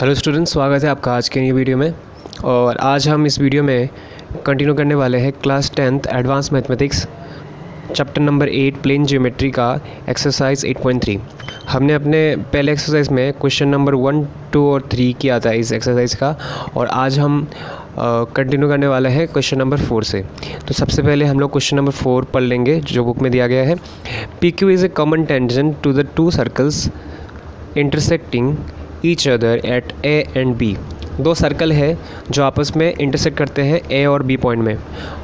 Hello students, स्वागत है आपका आज के नई वीडियो में। और आज हम इस वीडियो में कंटिन्यू करने वाले हैं class 10th advance mathematics chapter number 8 plane geometry का एक्सरसाइज 8.3। हमने अपने पहले एक्सरसाइज में क्वेश्चन नंबर 1, 2 और 3 किया था इस एक्सरसाइज का, और आज हम कंटिन्यू करने वाले हैं क्वेश्चन नंबर 4 से। तो सबसे पहले हम लोग क्वेश्चन नंबर 4 पढ़ लेंगे जो बुक में दिया गया है। P Q is a common tangent to the two circles intersecting each other at A and B. दो सर्कल है जो आपस में इंटरसेक्ट करते हैं ए और बी पॉइंट में,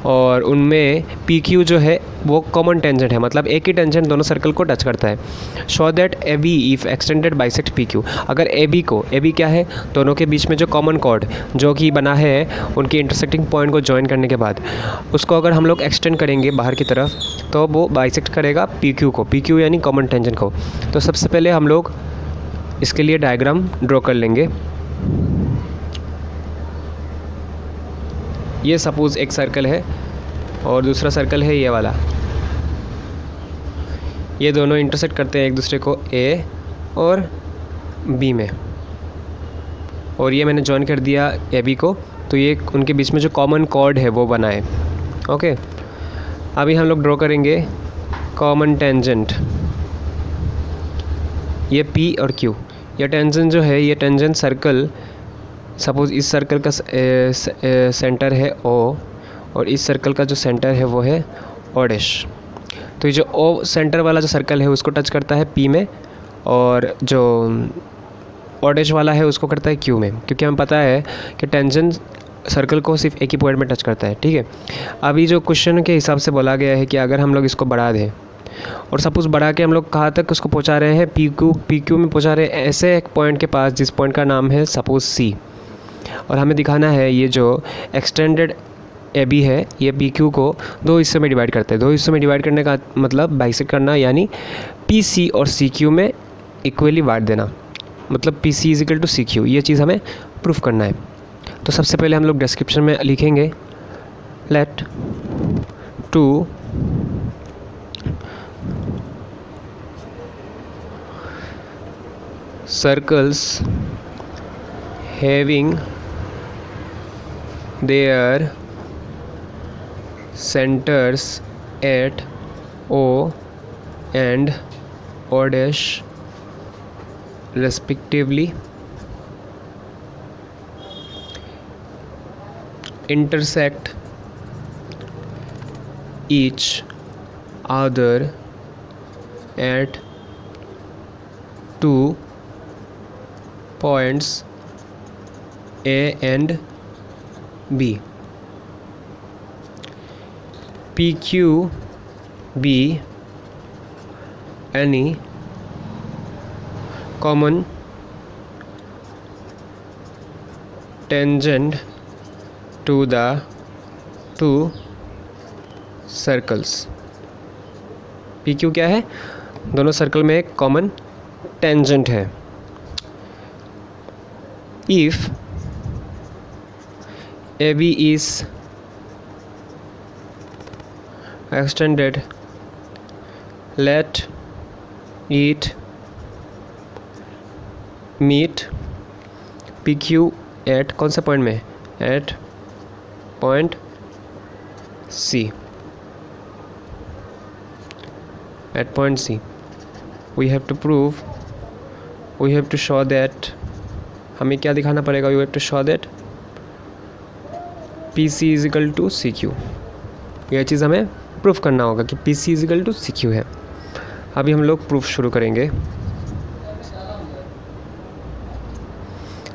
और उनमें पी क्यू जो है वो कॉमन टेंजेंट है, मतलब एक ही टेंजेंट दोनों सर्कल को टच करता है। Show that A B if extended bisect P Q. अगर ए बी क्या है, दोनों के बीच में जो कॉमन कॉर्ड जो कि बना है उनकी इंटरसेक्टिंग पॉइंट को ज्वाइन करने के बाद उसको अगर हम लोग एक्सटेंड करेंगे बाहर की तरफ तो वो बाइसेक्ट करेगा पी क्यू को, पी क्यू यानी कॉमन टेंजेंट को। तो सबसे पहले हम लोग इसके लिए डायग्राम ड्रॉ कर लेंगे। ये सपोज़ एक सर्कल है और दूसरा सर्कल है ये वाला। ये दोनों इंटरसेक्ट करते हैं एक दूसरे को ए और बी में, और ये मैंने जॉइन कर दिया ए बी को, तो ये उनके बीच में जो कॉमन कॉर्ड है वो बना है। ओके, अभी हम लोग ड्रॉ करेंगे कॉमन टेंजेंट, ये पी और क्यू। ये टेंजेंट जो है, ये टेंजेंट सर्कल, सपोज़ इस सर्कल का सेंटर है ओ, और इस सर्कल का जो सेंटर है वो है ओ डैश। तो ये जो ओ सेंटर वाला जो सर्कल है उसको टच करता है पी में, और जो ओ डैश वाला है उसको करता है क्यू में, क्योंकि हमें पता है कि टेंजेंट सर्कल को सिर्फ एक ही पॉइंट में टच करता है। ठीक है, अभी जो क्वेश्चन के हिसाब से बोला गया है कि अगर हम लोग इसको बढ़ा दें, और सपोज़ बढ़ा के हम लोग कहाँ तक उसको पहुँचा रहे हैं, पी क्यू में पहुँचा रहे हैं ऐसे एक पॉइंट के पास जिस पॉइंट का नाम है सपोज़ सी, और हमें दिखाना है ये जो एक्सटेंडेड ए बी है ये पी क्यू को दो हिस्सों में डिवाइड करते हैं। दो हिस्सों में डिवाइड करने का मतलब बाइसेक्ट करना, यानी पी सी और सी क्यू में इक्वली बांट देना, मतलब P C is equal to C Q. ये चीज़ हमें प्रूफ करना है। तो सबसे पहले हम लोग डिस्क्रिप्शन में लिखेंगे let two circles having their centers at O and O dash respectively intersect each other at two points A and B. PQ be any common tangent to the two circles. PQ क्या है, दोनों circle में एक common tangent है। If AB is extended, let it meet PQ at कौन से point में, at point C, at point C we have to prove, we have to show that, हमें क्या दिखाना पड़ेगा, you have to show that P C is equal to C Q. यह चीज़ हमें प्रूफ करना होगा कि P C is equal to C Q है। अभी हम लोग प्रूफ शुरू करेंगे।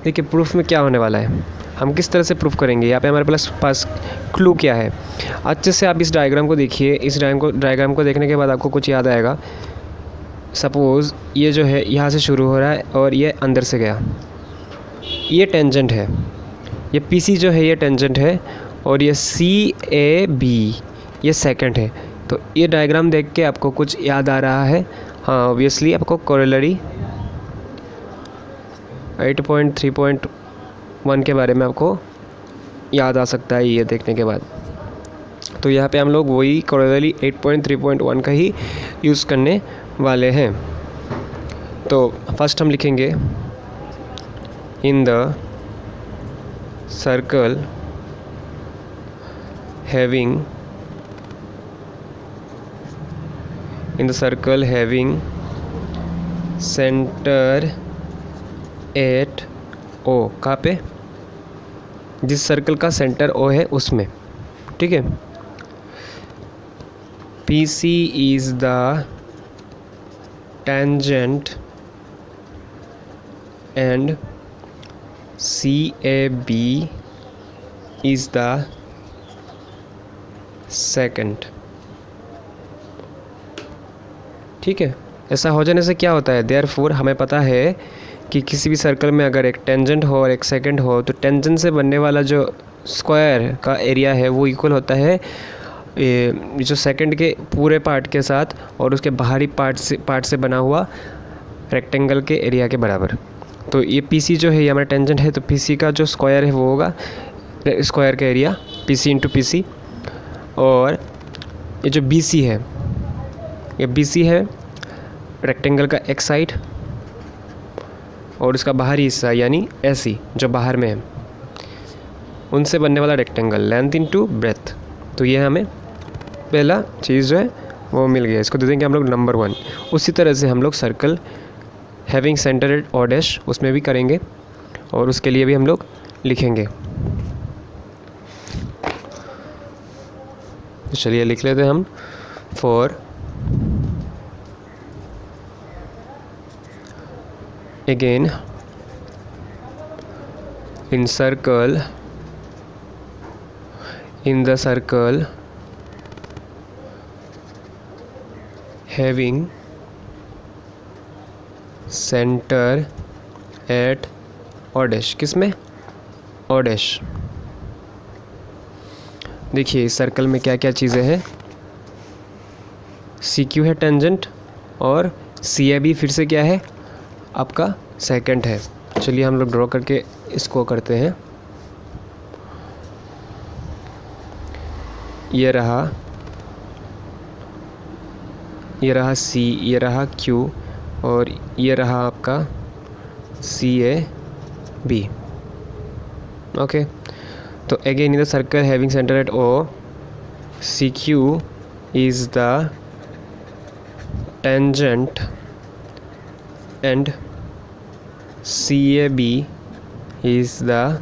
देखिए प्रूफ में क्या होने वाला है, हम किस तरह से प्रूफ करेंगे। यहाँ पे हमारे पास क्लू क्या है। अच्छे से आप इस डायग्राम को देखिए। इस डायग्राम को देखने के बाद आपको कुछ याद आएगा। सपोज़ ये जो है यहाँ से शुरू हो रहा है और ये अंदर से गया, ये टेंजेंट है, ये पी सी जो है ये टेंजेंट है, और ये सी ए बी ये सेकंड है। तो ये डायग्राम देख के आपको कुछ याद आ रहा है। हाँ, ऑब्वियसली आपको कोरोलरी 8.3.1 के बारे में आपको याद आ सकता है ये देखने के बाद। तो यहाँ पे हम लोग वही कोरोलरी 8.3.1 का ही यूज़ करने वाले हैं। तो फर्स्ट हम लिखेंगे in the circle having center at O, कहाँ पे, जिस सर्कल का सेंटर O है उसमें, ठीक है। PC is the tangent and CAB is the secant, ठीक है। ऐसा हो जाने से क्या होता है, देयरफॉर हमें पता है कि किसी भी सर्कल में अगर एक टेंजेंट हो और एक सेकंड हो तो टेंजेंट से बनने वाला जो स्क्वायर का एरिया है वो इक्वल होता है जो सेकंड के पूरे पार्ट के साथ और उसके बाहरी पार्ट से बना हुआ रेक्टेंगल के एरिया के बराबर। तो ये PC जो है ये हमारा टेंजेंट है, तो PC का जो स्क्वायर है वो होगा स्क्वायर का एरिया PC इंटू PC। और ये जो BC है, ये BC है रेक्टेंगल का एक साइड और उसका बाहरी हिस्सा यानी AC जो बाहर में है, उनसे बनने वाला रेक्टेंगल लेंथ इनटू ब्रेथ। तो ये हमें पहला चीज़ जो है वो मिल गया, इसको दे देंगे हम लोग नंबर 1। उसी तरह से हम लोग circle having centre at O dash उसमें भी करेंगे और उसके लिए भी हम लोग लिखेंगे। तो चलिए लिख लेते हैं हम। For again in the circle having center at O dash, किस में, O डैश। देखिए इस सर्कल में क्या क्या चीज़ें हैं, CQ है टेंजेंट और CAB फिर से क्या है आपका सेकंड है। चलिए हम लोग ड्रॉ करके इसको करते हैं। ये रहा C, ये रहा Q और ये रहा आपका CAB। ओके, तो again in the circle having centre at O, CQ is the tangent and CAB is the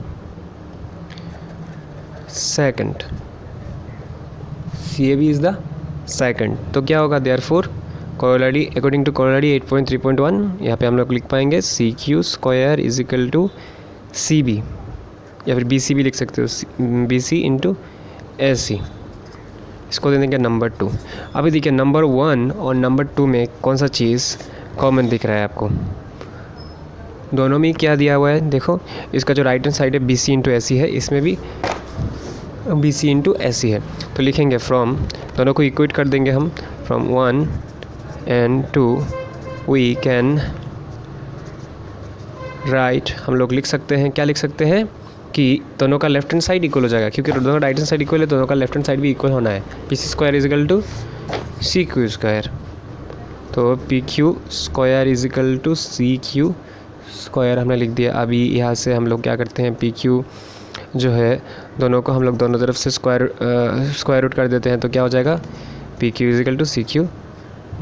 secant। CAB is the secant। तो क्या होगा, therefore corollary according to corollary 8.3.1 यहाँ पे हम लोग लिख पाएंगे CQ square is equal to CB या फिर BC भी लिख सकते हो, BC इंटू AC। इसको दे देंगे नंबर 2। अभी देखिए नंबर 1 और नंबर 2 में कौन सा चीज़ कॉमन दिख रहा है आपको, दोनों में क्या दिया हुआ है, देखो इसका जो राइट हैंड साइड है BC इंटू AC है, इसमें भी BC इंटू AC है। तो लिखेंगे फ्रॉम, दोनों को इक्वेट कर देंगे हम, from 1 and 2 we can write, हम लोग लिख सकते हैं, क्या लिख सकते हैं कि दोनों का लेफ्ट हैंड साइड इक्वल हो जाएगा, क्योंकि दोनों राइट हैंड साइड इक्वल है, दोनों का लेफ्ट हैंड साइड भी इक्वल होना है। PC square is equal to CQ square, तो PQ square is equal to CQ square हमने लिख दिया। अभी यहाँ से हम लोग क्या करते हैं, PQ जो है दोनों को हम लोग दोनों तरफ से स्क्वायर रूट कर देते हैं, तो क्या हो जाएगा, PQ is equal to CQ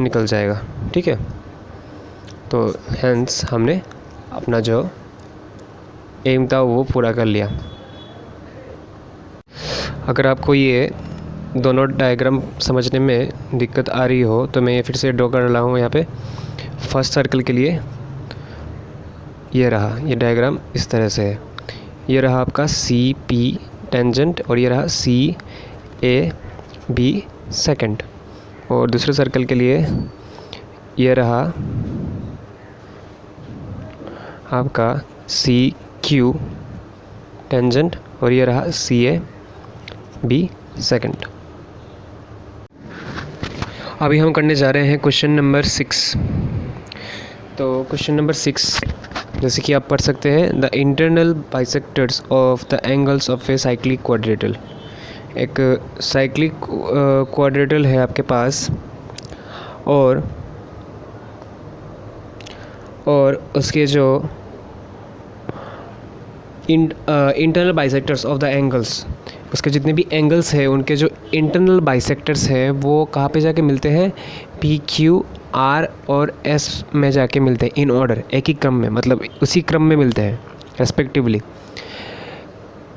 निकल जाएगा, ठीक है। तो हेंस हमने अपना जो एम था वो पूरा कर लिया। अगर आपको ये दोनों डायग्राम समझने में दिक्कत आ रही हो तो मैं ये फिर से ड्रॉ कर रहा हूँ यहाँ पे। फर्स्ट सर्कल के लिए ये रहा, ये डायग्राम इस तरह से है, ये रहा आपका CP टेंजेंट और ये रहा CAB सेकंड। और दूसरे सर्कल के लिए ये रहा आपका CQ टेंजेंट और ये रहा CAB सेकंड। अभी हम करने जा रहे हैं क्वेश्चन नंबर 6। तो क्वेश्चन नंबर 6 जैसे कि आप पढ़ सकते हैं, the internal bisectors of the angles of a cyclic quadrilateral. एक साइक्लिक क्वाड्रेटल है आपके पास और उसके जो internal bisectors of the angles, उसके जितने भी एंगल्स हैं उनके जो इंटरनल बाइसेक्टर्स हैं वो कहाँ पे जाके मिलते हैं, पी क्यू आर और एस में जाके मिलते हैं, इन ऑर्डर, एक ही क्रम में, मतलब उसी क्रम में मिलते हैं respectively.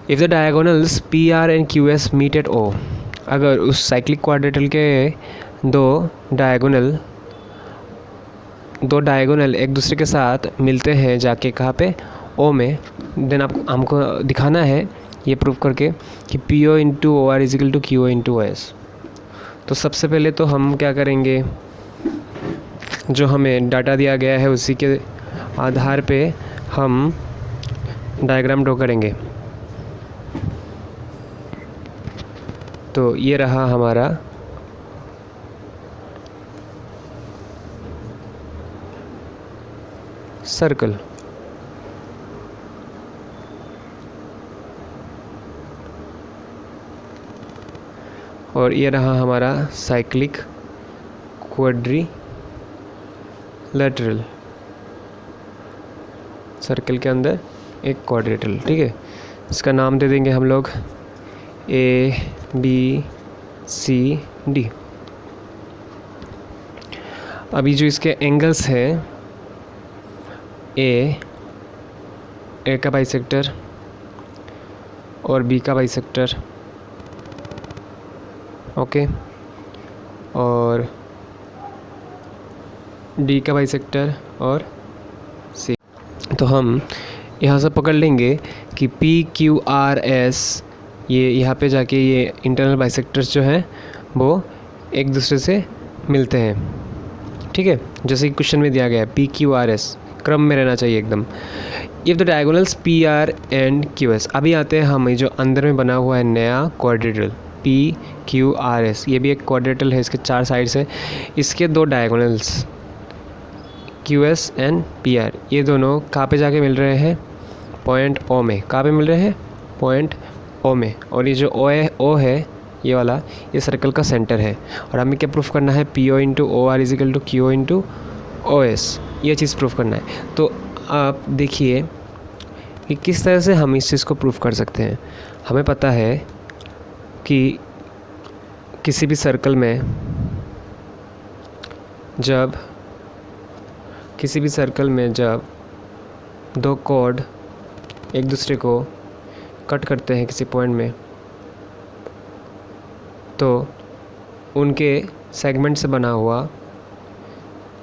If the diagonals P R and Q S meet at O, अगर उस साइक्लिक क्वाड्रेटल के दो डायगोनल एक दूसरे के साथ मिलते हैं जाके कहाँ पे, ओ में, देन आप हमको दिखाना है ये प्रूव करके कि P O into O R is equal to Q O into S. तो सबसे पहले तो हम क्या करेंगे, जो हमें डाटा दिया गया है उसी के आधार पे हम डायग्राम ड्रॉ करेंगे। तो ये रहा हमारा सर्कल, और ये रहा हमारा साइक्लिक क्वाड्रिलेटरल, सर्कल के अंदर एक क्वाड्रेटल, ठीक है। इसका नाम दे देंगे हम लोग ए बी सी डी। अभी जो इसके एंगल्स हैं, ए का बाइसेक्टर और बी का बाइसेक्टर, ओके, और डी का बाइसेक्टर और सी। तो हम यहाँ से पकड़ लेंगे कि पी क्यू आर एस, ये यहाँ पे जाके ये इंटरनल बाइसेक्टर्स जो हैं वो एक दूसरे से मिलते हैं, ठीक है, जैसे कि क्वेश्चन में दिया गया है पी क्यू आर एस, क्रम में रहना चाहिए एकदम। If the diagonals P R and Q S, अभी आते हैं हम जो अंदर में बना हुआ है नया quadrilateral P Q R S, ये भी एक क्वाड्रेटल है, इसके 4 साइड्स है, इसके 2 diagonals Q S and P R, ये दोनों कहाँ पे जाके मिल रहे हैं, पॉइंट ओ में। कहाँ पे मिल रहे हैं, पॉइंट ओ में। और ये जो ओ है ये वाला, ये सर्कल का सेंटर है। और हमें क्या प्रूफ करना है, P O into O R is equal to Q O into O S, ये चीज़ प्रूफ करना है। तो आप देखिए कि किस तरह से हम इस चीज़ को प्रूफ कर सकते हैं। हमें पता है कि किसी भी सर्कल में जब 2 कॉर्ड एक दूसरे को कट करते हैं किसी पॉइंट में, तो उनके सेगमेंट से बना हुआ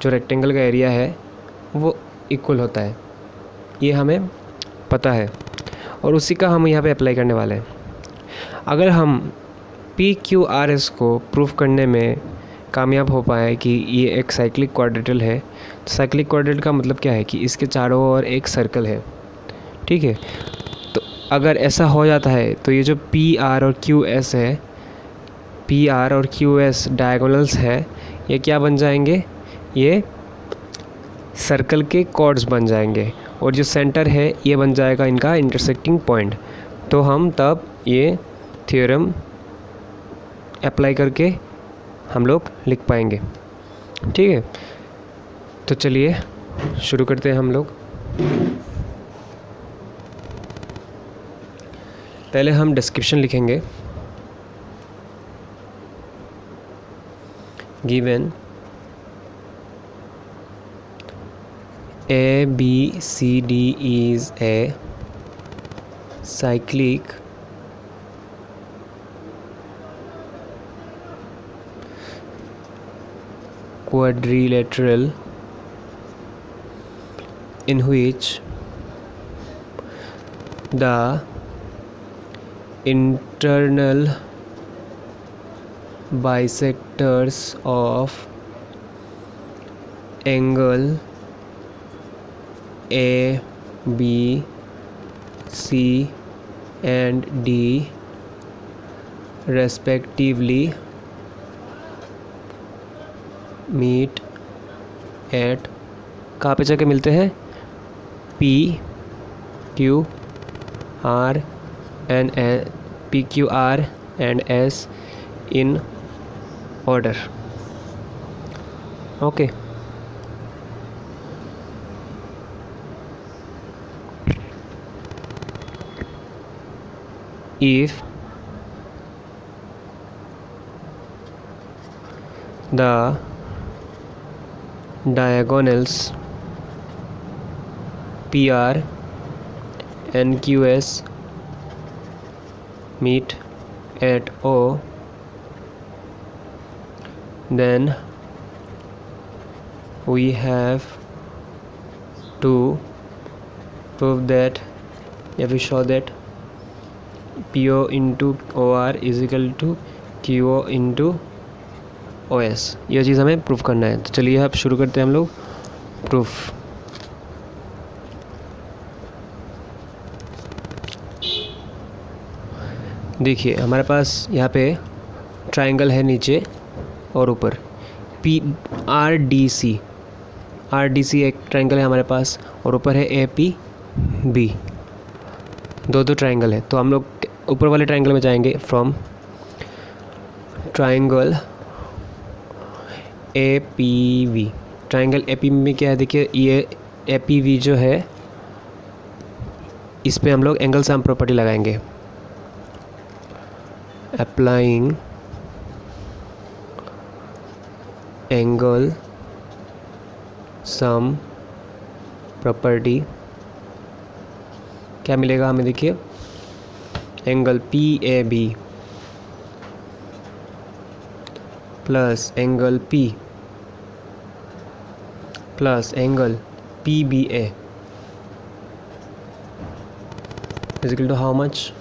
जो रेक्टेंगल का एरिया है वो इक्वल होता है, ये हमें पता है, और उसी का हम यहाँ पे अप्लाई करने वाले हैं। अगर हम पी क्यू आर एस को प्रूफ करने में कामयाब हो पाए कि ये एक साइक्लिक क्वाड्रेटल है, तो साइक्लिक क्वाड्रेटल का मतलब क्या है कि इसके चारों ओर एक सर्कल है, ठीक है। तो अगर ऐसा हो जाता है तो ये जो पी आर और क्यू एस है, पी आर और क्यू एस डायगोनल्स है, ये क्या बन जाएंगे, ये सर्कल के कॉर्ड्स बन जाएंगे, और जो सेंटर है ये बन जाएगा इनका इंटरसेक्टिंग पॉइंट। तो हम तब ये थ्योरम अप्लाई करके हम लोग लिख पाएंगे, ठीक है। तो चलिए शुरू करते हैं हम लोग। पहले हम डिस्क्रिप्शन लिखेंगे। Given A B C D is a cyclic quadrilateral in which the internal bisectors of angle A, B, C and D respectively meet at, कहाँ पे जाके मिलते हैं, P, Q, R and P, Q, R and S in order, okay। if the diagonals PR and QS meet at O, then we have to prove that, या फिर show that PO into OR is equal to QO into OS। यह चीज़ हमें proof करना है। तो चलिए अब शुरू करते हैं हम लोग प्रूफ। देखिए हमारे पास यहाँ पे ट्रायंगल है नीचे और ऊपर RDC एक ट्रायंगल है हमारे पास, और ऊपर है APB, दो ट्रायंगल है। तो हम लोग ऊपर वाले ट्रायंगल में जाएंगे। From triangle APV, triangle APV में क्या है, देखिए ये APV जो है इस पे हम लोग एंगल सम प्रॉपर्टी लगाएंगे। अप्लाइंग एंगल सम प्रॉपर्टी क्या मिलेगा हमें, देखिए angle PAB plus angle P plus angle PBA is equal to how much,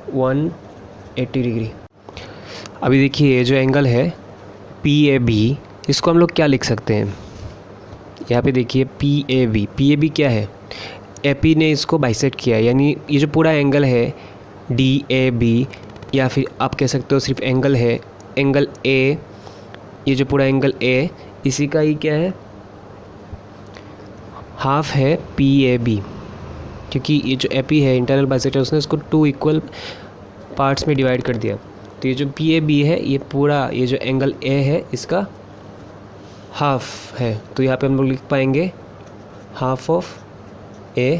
180 degree. अभी देखिए ये जो एंगल है PAB, इसको हम लोग क्या लिख सकते हैं, यहाँ पे देखिए PAB क्या है, AP ने इसको बाइसेक्ट किया है, यानी ये जो पूरा एंगल है DAB, या फिर आप कह सकते हो सिर्फ एंगल है, एंगल A, ये जो पूरा एंगल A इसी का ही क्या है, हाफ है PAB, क्योंकि ये जो AP है इंटरनल बाइसेक्टर, उसने इसको 2 इक्वल पार्ट्स में डिवाइड कर दिया। तो ये जो PAB है ये पूरा, ये जो एंगल A है इसका हाफ है। तो यहाँ पे हम लोग लिख पाएंगे हाफ ऑफ A,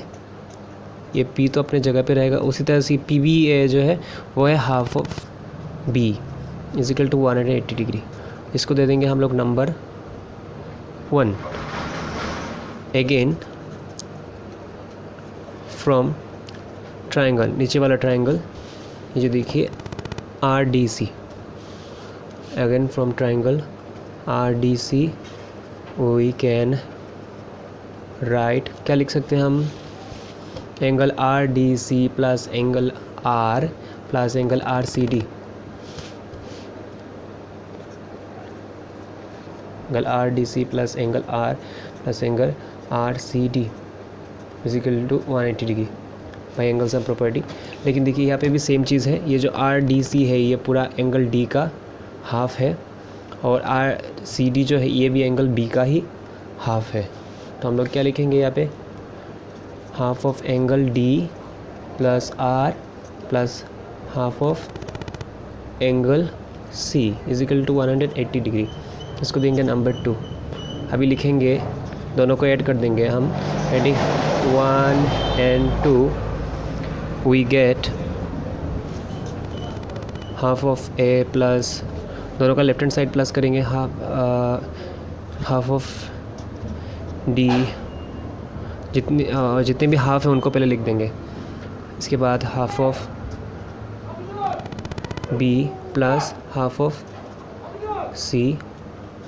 ये P तो अपने जगह पे रहेगा, उसी तरह से PBA जो है वो है half of B is equal to 180 degree. इसको दे देंगे हम लोग नंबर 1। अगेन फ्रॉम ट्रायंगल, नीचे वाला ट्रायंगल ये जो देखिए RDC, again from triangle RDC we can write, क्या लिख सकते हैं हम, angle RDC plus angle R plus angle RCD, angle RDC plus angle R plus angle RCD is equal to 180 degree by angle sum property. लेकिन देखिए यहाँ पे भी सेम चीज़ है, ये जो RDC है ये पूरा एंगल D का हाफ है, और RCD जो है ये भी एंगल B का ही हाफ है। तो हम लोग क्या लिखेंगे यहाँ पे, half of angle D plus R plus half of angle C is equal to 180 degree. इसको देंगे नंबर 2। अभी लिखेंगे, दोनों को ऐड कर देंगे हम, adding 1 and 2 we get half of A plus, दोनों का लेफ्ट हैंड साइड प्लस करेंगे, हाफ ऑफ D, जितने भी हाफ है उनको पहले लिख देंगे, इसके बाद half of B plus half of C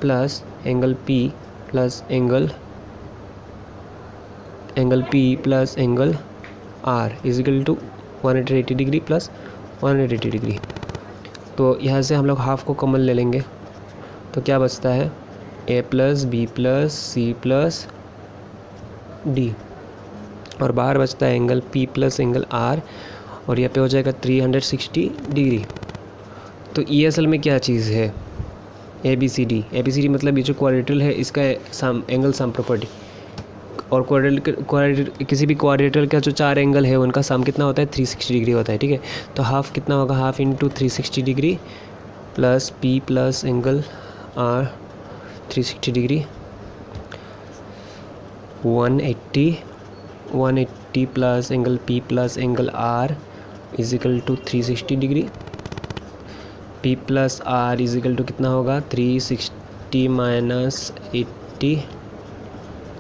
plus angle P plus angle P plus angle R is equal to 180 degree plus 180 degree. तो यहाँ से हम लोग हाफ को कॉमन ले लेंगे, तो क्या बचता है, A plus B plus C plus D, और बाहर बचता है angle P plus angle R, और यहाँ पे हो जाएगा 360 डिग्री। तो ये असल में क्या चीज़ है, ABCD मतलब ये जो क्वाड्रेटरल है इसका एंगल सम प्रॉपर्टी, और क्वाड्रेटर किसी भी क्वाड्रेटर का जो 4 एंगल है उनका सम कितना होता है, 360 डिग्री होता है, ठीक है। तो हाफ कितना होगा, half into 360 degree plus P plus angle R 360 degree 180 plus angle P plus angle R is equal to 360 degree, P plus R is equal to कितना होगा 360 माइनस 80,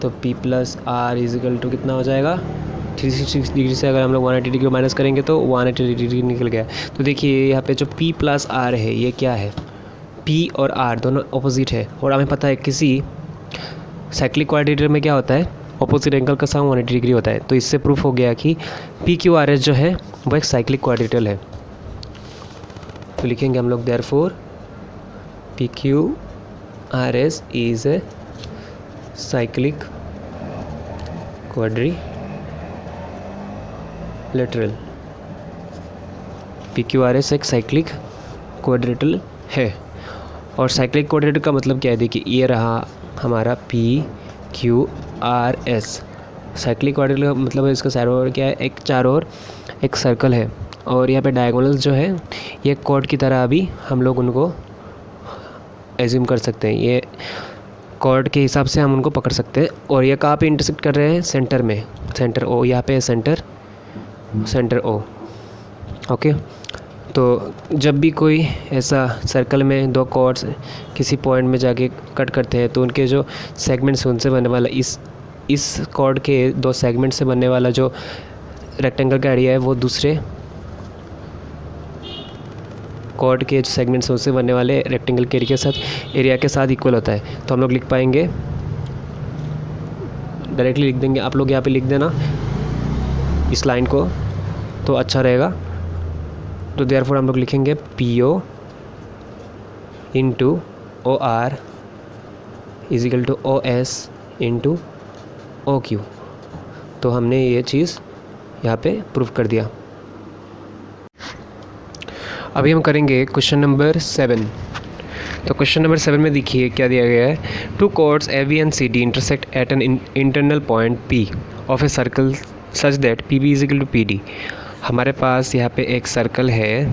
तो P plus R is equal to कितना हो जाएगा 360 degree से अगर हम लोग 180 डिग्री माइनस करेंगे तो 180 डिग्री निकल गया। तो देखिए यहाँ पे जो P प्लस आर है ये क्या है, P और R दोनों ऑपोजिट है, और हमें पता है किसी साइक्लिक क्वाड्रेटर में क्या होता है, ऑपोजिट एंगल का साइन 180 डिग्री होता है। तो इससे प्रूफ हो गया कि PQRS जो है वो एक साइक्लिक क्वाड्रेटर है। तो लिखेंगे हम लोग therefore PQRS is a cyclic quadrilateral. PQRS एक साइक्लिक क्वाड्रेटल है। और साइक्लिक क्वाड्रेटर का मतलब क्या है, देखिए ये रहा हमारा PQRS। साइक्लिक क्वाड्रेटर का मतलब है इसका चारों ओर क्या है, एक चारों ओर एक सर्कल है, और यहाँ पे डायगोनल्स जो है ये कॉर्ड की तरह अभी हम लोग उनको एज्यूम कर सकते हैं, ये कॉर्ड के हिसाब से हम उनको पकड़ सकते हैं। और ये कहाँ पे इंटरसेक्ट कर रहे हैं, सेंटर में, सेंटर O, यहाँ पे सेंटर O। ओके, तो जब भी कोई ऐसा सर्कल में दो कॉर्ड्स किसी पॉइंट में जाके कट करते हैं तो उनके जो सेगमेंट्स उनसे बनने वाला इस कॉर्ड के दो सेगमेंट से बनने वाला जो रेक्टेंगल का एरिया है वो दूसरे कॉर्ड के जो सेगमेंट्स हैं उससे बनने वाले रेक्टेंगल के एरिया के साथ इक्वल होता है। तो हम लोग लिख पाएंगे, डायरेक्टली लिख देंगे, आप लोग यहाँ पे लिख देना इस लाइन को तो अच्छा रहेगा। तो देयरफॉर हम लोग लिखेंगे PO into OR is equal to OS into OQ। तो हमने ये चीज़ यहाँ पे प्रूव कर दिया। अभी हम करेंगे क्वेश्चन नंबर 7। तो क्वेश्चन नंबर 7 में देखिए क्या दिया गया है, 2 chords AB and CD intersect at an internal point P of a circle such that PB is equal to PD। हमारे पास यहाँ पे एक सर्कल है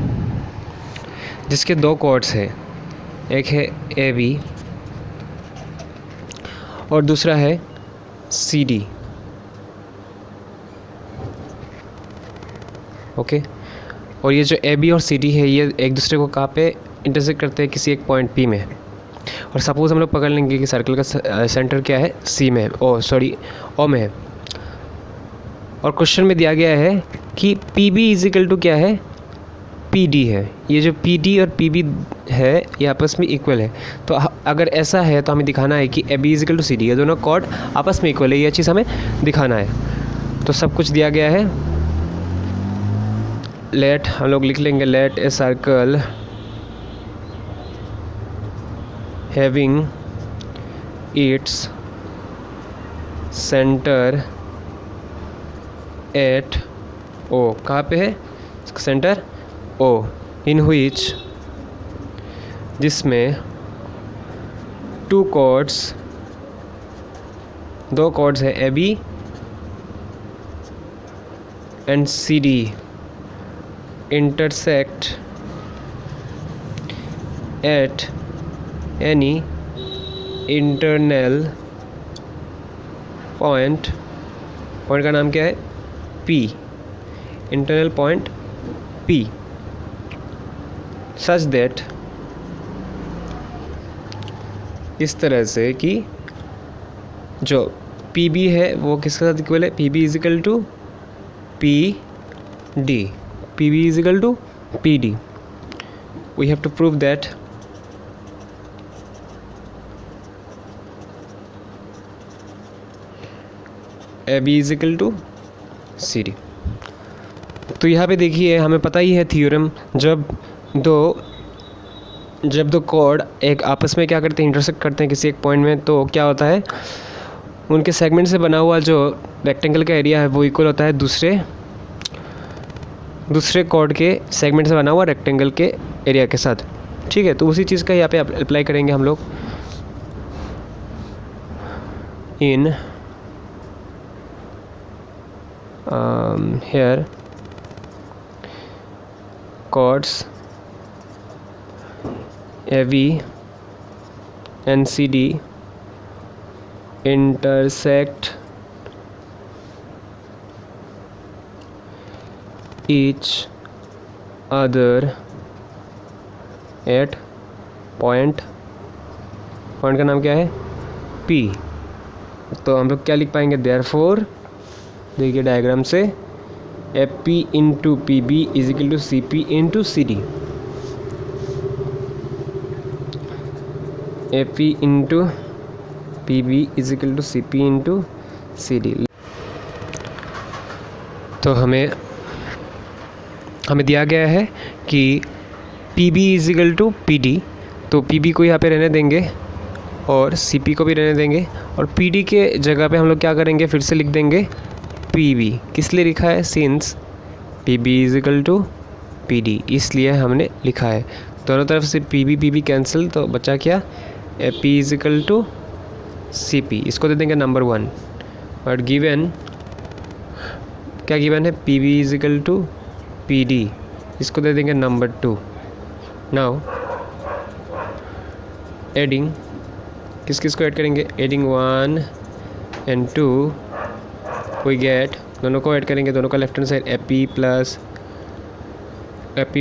जिसके दो कॉर्ड्स हैं, एक है AB और दूसरा है CD। ओके, और ये जो AB और CD है ये एक दूसरे को कहाँ पे इंटरसेक्ट करते हैं, किसी एक पॉइंट P में। और सपोज़ हम लोग पकड़ लेंगे कि सर्कल का सेंटर क्या है, C में है, O में है। और क्वेश्चन में दिया गया है कि PB इज इक्वल टू क्या है, PD है। ये जो PD और PB है ये आपस में इक्वल है। तो अगर ऐसा है तो हमें दिखाना है कि AB is equal to CD, ये दोनों कॉर्ड आपस में इक्वल है, ये चीज़ हमें दिखाना है। तो सब कुछ दिया गया है। लेट हम लोग लिख लेंगे, let a circle having its centre at O, कहाँ पे है सेंटर O, इन व्हिच जिसमें दो कॉर्ड्स है AB and CD intersect at any internal point का नाम क्या है, P, internal point P, such that इस तरह से कि जो PB है वो किसके साथ इक्वल है, PB is equal to PD, PB is equal to PD. We have to prove that AB is equal to CD। तो यहाँ पे देखिए हमें पता ही है थ्योरम, जब दो कॉर्ड एक आपस में क्या करते हैं, इंटरसेक्ट करते हैं किसी एक पॉइंट में, तो क्या होता है उनके सेगमेंट से बना हुआ जो रेक्टेंगल का एरिया है वो इक्वल होता है दूसरे कॉर्ड के सेगमेंट से बना हुआ रेक्टेंगल के एरिया के साथ। ठीक है, तो उसी चीज़ का यहाँ पे अप्लाई करेंगे हम लोग। इन here chords AB and CD intersect each other at point का नाम क्या है P। तो हम लोग क्या लिख पाएंगे, देयरफॉर देखिए डायग्राम से AP into PB is equal to CP into CD। AP into PB is equal to CP into CD। तो हमें दिया गया है कि PB is equal to PD, तो PB को यहाँ पे रहने देंगे और CP को भी रहने देंगे, और PD के जगह पे हम लोग क्या करेंगे, फिर से लिख देंगे PB। किस लिए लिखा है, since PB is equal to PD, इसलिए हमने लिखा है। दोनों तरफ से PB कैंसिल, तो बचा क्या, AP is equal to CP। इसको दे देंगे नंबर 1, और गिवन क्या गिवन है, PB is equal to PD, इसको दे देंगे नंबर 2। नाउ एडिंग, किस किस को ऐड करेंगे, एडिंग 1 and 2 वी गेट, दोनों को ऐड करेंगे, दोनों का left hand side AP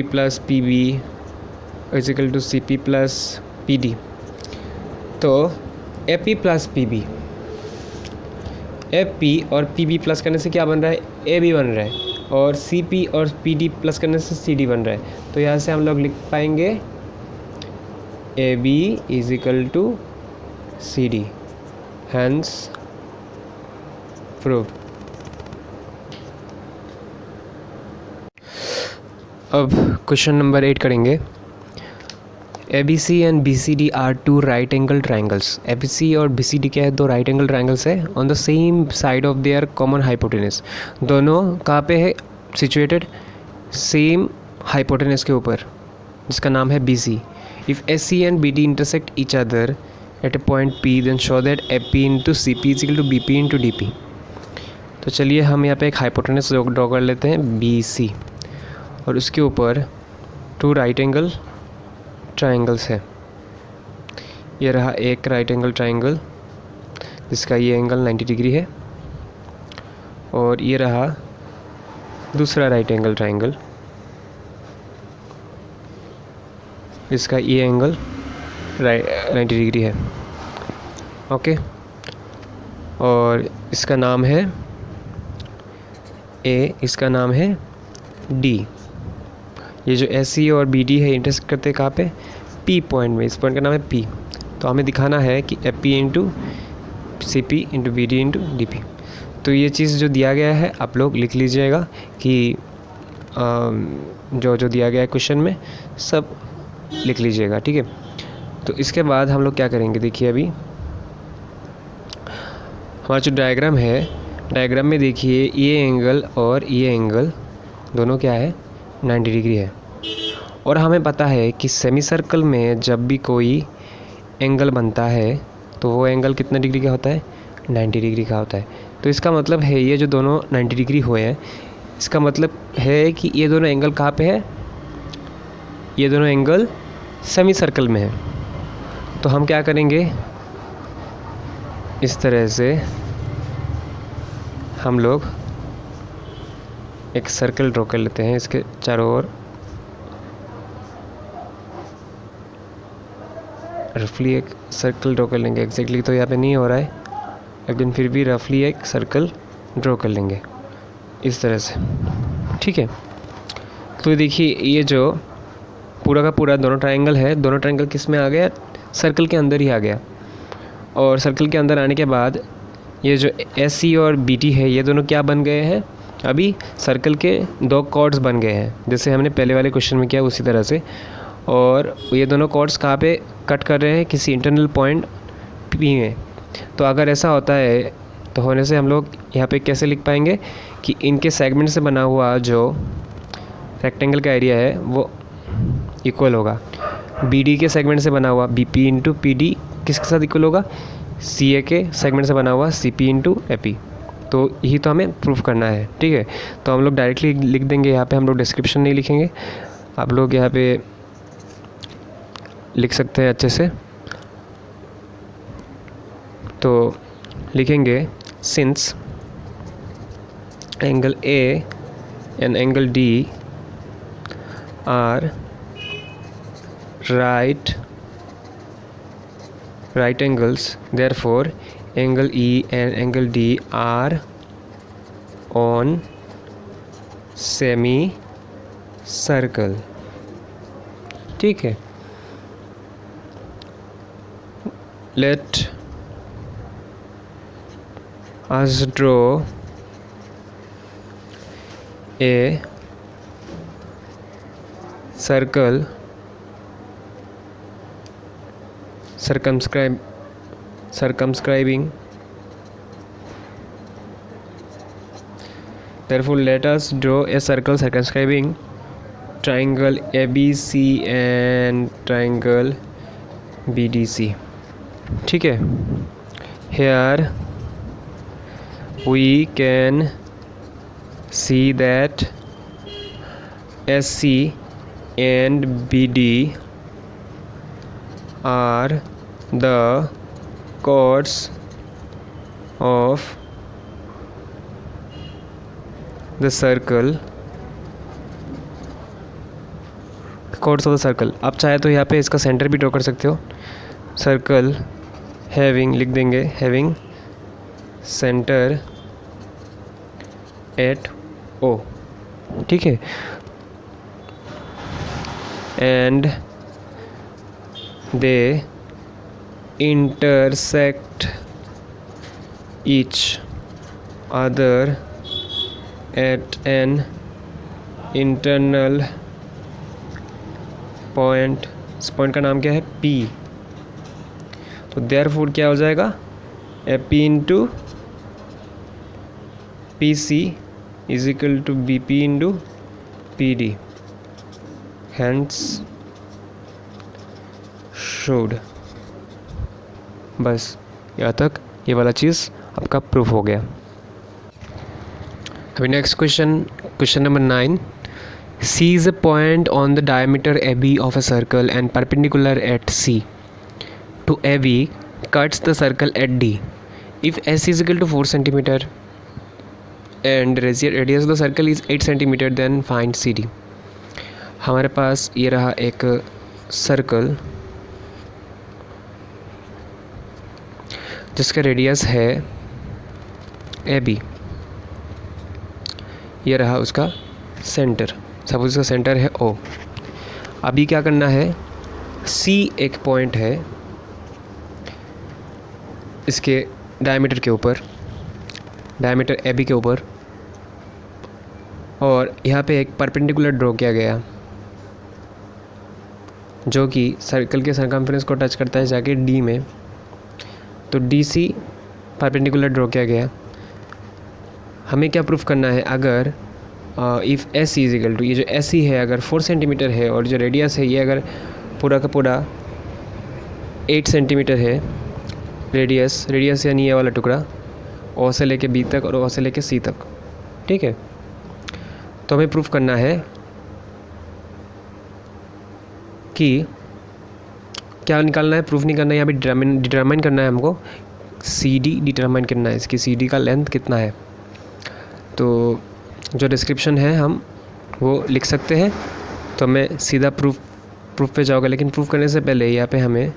plus PB is equal to CP plus PD। तो AP प्लस PB, AP और PB प्लस करने से क्या बन रहा है, AB बन रहा है, और CP और PD प्लस करने से CD बन रहा है। तो यहाँ से हम लोग लिख पाएंगे AB is equal to CD, hence proved. अब क्वेश्चन नंबर 8 करेंगे। ABC and BCD are two right angle triangles. ABC और BCD क्या है, दो राइट एंगल ट्राइंगल्स है on the same side of their common hypotenuse. दोनों कहाँ पे है सिचुएटेड, सेम हाइपोटेनस के ऊपर, जिसका नाम है BC। If AC and BD intersect each other at a point P then show that AP into CP is equal to BP into DP। तो चलिए हम यहाँ पे एक हाइपोटेनस ड्रॉ कर लेते हैं BC, और उसके ऊपर टू राइट एंगल ट्राइंगल्स है। ये रहा एक राइट एंगल ट्राइंगल जिसका ये एंगल 90 डिग्री है, और ये रहा दूसरा राइट एंगल ट्राइंगल जिसका ये एंगल 90 डिग्री है। ओके, और इसका नाम है A, इसका नाम है D। ये जो AC और BD है इंटरसेक्ट करते हैं कहाँ पे, P पॉइंट में, इस पॉइंट का नाम है P। तो हमें दिखाना है कि AP into CP into BD into DP। तो ये चीज़ जो दिया गया है आप लोग लिख लीजिएगा कि जो दिया गया है क्वेश्चन में सब लिख लीजिएगा, ठीक है। तो इसके बाद हम लोग क्या करेंगे, देखिए अभी हमारा जो डायग्राम है, डायग्राम में देखिए ये एंगल और ये एंगल दोनों क्या है, 90 डिग्री है। और हमें पता है कि सेमी सर्कल में जब भी कोई एंगल बनता है तो वो एंगल कितना डिग्री का होता है, 90 डिग्री का होता है। तो इसका मतलब है ये जो दोनों 90 डिग्री हुए हैं, इसका मतलब है कि ये दोनों एंगल कहाँ पे है, ये दोनों एंगल सेमी सर्कल में है। तो हम क्या करेंगे, इस तरह से हम लोग एक सर्कल ड्रॉ कर लेते हैं, इसके चारों ओर रफली एक सर्कल ड्रॉ कर लेंगे। एग्जैक्टली तो यहाँ पे नहीं हो रहा है, लेकिन फिर भी रफली एक सर्कल ड्रॉ कर लेंगे इस तरह से, ठीक है। तो देखिए ये जो पूरा का पूरा दोनों ट्रायंगल है, दोनों ट्रायंगल किस में आ गया, सर्कल के अंदर ही आ गया। और सर्कल के अंदर आने के बाद ये जो AC और BD है ये दोनों क्या बन गए हैं, अभी सर्कल के दो कॉर्ड्स बन गए हैं, जैसे हमने पहले वाले क्वेश्चन में किया उसी तरह से। और ये दोनों कॉर्ड्स कहाँ पे कट कर रहे हैं, किसी इंटरनल पॉइंट P में। तो अगर ऐसा होता है तो होने से हम लोग यहाँ पे कैसे लिख पाएंगे कि इनके सेगमेंट से बना हुआ जो रेक्टेंगल का एरिया है वो इक्वल होगा BD के सेगमेंट से बना हुआ BP इंटू PD किसके साथ इक्वल होगा, CA के सेगमेंट से बना हुआ CP इंटू AP। तो यही तो हमें प्रूफ करना है, ठीक है। तो हम लोग डायरेक्टली लिख देंगे, यहाँ पे हम लोग डिस्क्रिप्शन नहीं लिखेंगे, आप लोग यहाँ पे लिख सकते हैं अच्छे से। तो लिखेंगे since angle A and angle D are right angles, therefore angle E and angle D are on semi circle. ठीक है, let us draw a circle circumscribing. Therefore, let us draw a circle circumscribing triangle ABC and triangle BDC. ठीक है, here we can see that SC and BD are the chords of the circle. chords of the circle. आप चाहे तो यहाँ पे इसका centre भी draw कर सकते हो. सर्कल हैविंग लिख देंगे, हैविंग सेंटर एट O. ठीक है, and they intersect each other at an internal point. इस पॉइंट का नाम क्या है? P. तो देयरफॉर क्या हो जाएगा? P into PC is equal to BP into PD. Hence showed. बस यहाँ तक ये वाला चीज़ आपका प्रूफ हो गया. अभी next question number 9. C is a point on the diameter AB of a circle and perpendicular at C to AB cuts the circle at D. If S is equal to 4 cm and radius of the circle is 8 cm, then find CD. हमारे पास ये रहा एक circle जिसका radius है AB. ये रहा उसका centre, suppose उसका सेंटर है O. अभी क्या करना है? C एक पॉइंट है इसके डायमीटर के ऊपर, डायमीटर AB के ऊपर, और यहाँ पे एक परपेंडिकुलर ड्रॉ किया गया जो कि सर्कल के सरकमफ्रेंस को टच करता है जाके D में. तो DC परपेंडिकुलर ड्रॉ किया गया. हमें क्या प्रूफ करना है? अगर if SC is equal to, ये जो SC है अगर 4 सेंटीमीटर है और जो रेडियस है ये अगर पूरा का पूरा 8 सेंटीमीटर है, रेडियस यानी ये वाला टुकड़ा O से लेके B तक और O से लेके C तक. ठीक है, तो हमें प्रूफ करना है कि क्या निकालना है, प्रूफ नहीं करना है, यहाँ पे डिटरमाइन करना है हमको. CD डिटरमाइन करना है, इसकी CD का लेंथ कितना है. तो जो डिस्क्रिप्शन है हम वो लिख सकते हैं. तो मैं सीधा प्रूफ पे जाऊँगा, लेकिन प्रूफ करने से पहले यहाँ पे हमें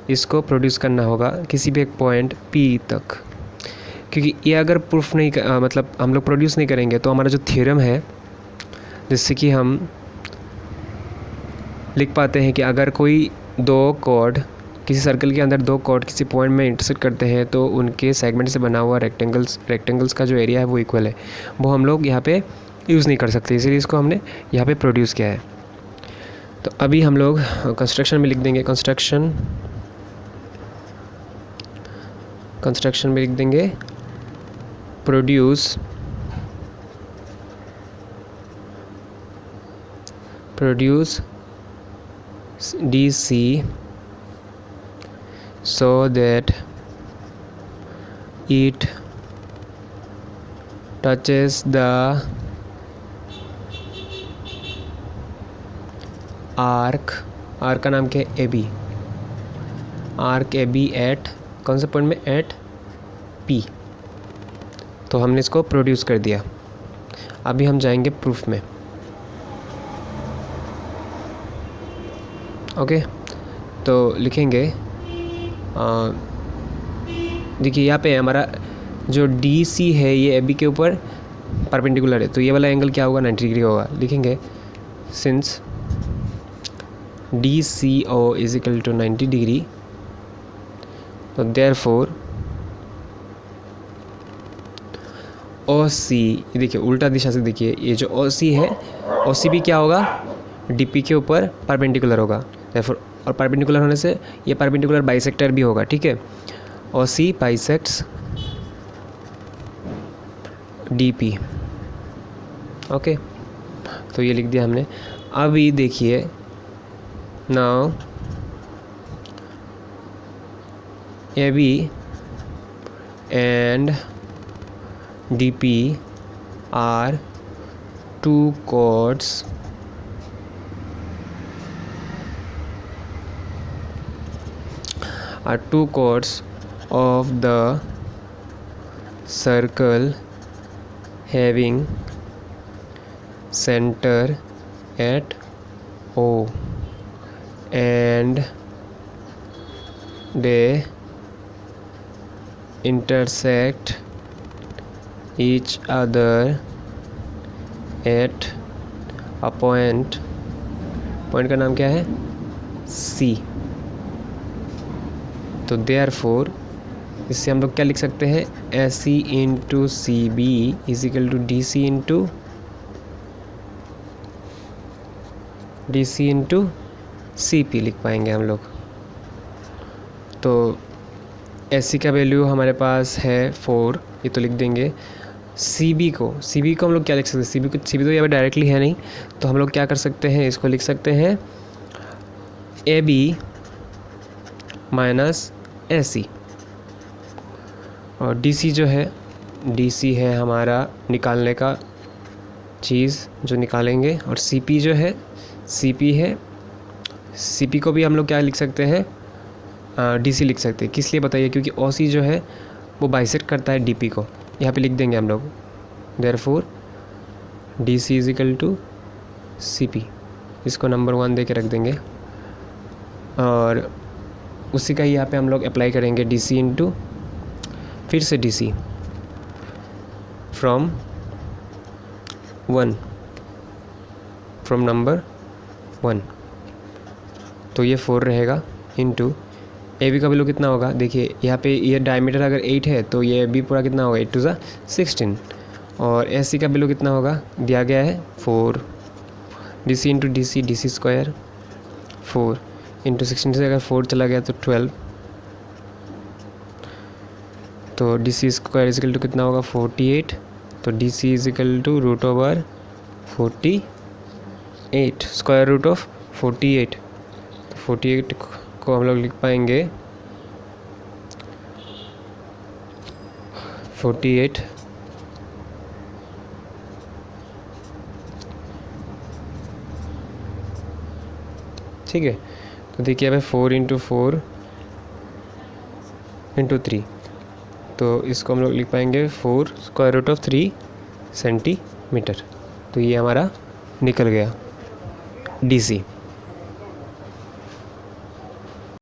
इसको प्रोड्यूस करना होगा किसी भी एक पॉइंट P तक, क्योंकि ये अगर प्रूफ नहीं मतलब हम लोग प्रोड्यूस नहीं करेंगे तो हमारा जो थ्योरम है, जिससे कि हम लिख पाते हैं कि अगर कोई दो कॉर्ड किसी सर्कल के अंदर दो कॉर्ड किसी पॉइंट में इंटरसेक्ट करते हैं तो उनके सेगमेंट से बना हुआ रेक्टेंगल्स का जो एरिया है वो इक्वल है, वो हम लोग यहाँ पे यूज़ नहीं कर सकते, इसीलिए इसको हमने यहाँ पे प्रोड्यूस किया है. तो अभी हम लोग कंस्ट्रक्शन में लिख देंगे, कंस्ट्रक्शन में लिख देंगे produce DC so that it touches the arc का नाम क्या है? AB. आर्क AB एट कौन से पॉइंट में? At P. तो हमने इसको प्रोड्यूस कर दिया. अभी हम जाएंगे प्रूफ में. ओके, तो लिखेंगे देखिए यहाँ पे हमारा जो डी सी है ये ए बी के ऊपर परपेंडिकुलर है, तो ये वाला एंगल क्या होगा, 90 डिग्री होगा। लिखेंगे since D C O is equal to 90 degree, तो देयरफॉर ओ सी, देखिए उल्टा दिशा से देखिए, ये जो ओ सी है, ओ सी भी क्या होगा, डी पी के ऊपर परपेंडिकुलर होगा। देयरफॉर और परपेंडिकुलर होने से ये परपेंडिकुलर बाइसेक्टर भी होगा, ठीक है। O C bisects D P, okay, तो ये लिख दिया हमने। अभी देखिए now A B and D P are two chords of the circle having center at O and they intersect each other at a point का नाम क्या है, C। तो देयरफॉर इससे हम लोग क्या लिख सकते हैं, S C into C B is equal to D C into C P लिख पाएंगे हम लोग। तो एस सी का वैल्यू हमारे पास है 4, ये तो लिख देंगे। सी बी को हम लोग क्या लिख सकते हैं, सी बी तो यहाँ पे डायरेक्टली है नहीं, तो हम लोग क्या कर सकते हैं, इसको लिख सकते हैं ए बी माइनस ए सी, और डी सी जो है, डी सी है हमारा निकालने का चीज़ जो निकालेंगे, और सी पी जो है, सी पी है, सी पी को भी हम लोग क्या लिख सकते हैं, डी सी लिख सकते हैं। किस लिए बताइए, क्योंकि ओ सी जो है वो बाइसेक्ट करता है डी पी को, यहाँ पे लिख देंगे हम लोग। Therefore D C is equal to C P, इसको नंबर 1 दे के रख देंगे, और उसी का ही यहाँ पे हम लोग अप्लाई करेंगे डी सी इंटू फिर से डी सी फ्रॉम नंबर 1, तो ये 4 रहेगा इंटू ए बी का वैल्यू कितना होगा, देखिए यहाँ पे ये डायमीटर अगर 8 है तो ये बी पूरा कितना होगा, 8 टू 16, और ए सी का वैल्यू कितना होगा, दिया गया है 4, D C into D C square 4 into 16 से अगर 4 चला गया तो 12, तो D C square is equal to कितना होगा, 48, तो D C is equal to root over 48, square root of 48, तो 48 को हम लोग लिख पाएंगे 48 ठीक है। तो देखिए अब 4 इंटू 4 इंटू 3, तो इसको हम लोग लिख पाएंगे 4 स्क्वायर रूट ऑफ 3 सेंटीमीटर। तो ये हमारा निकल गया डी सी।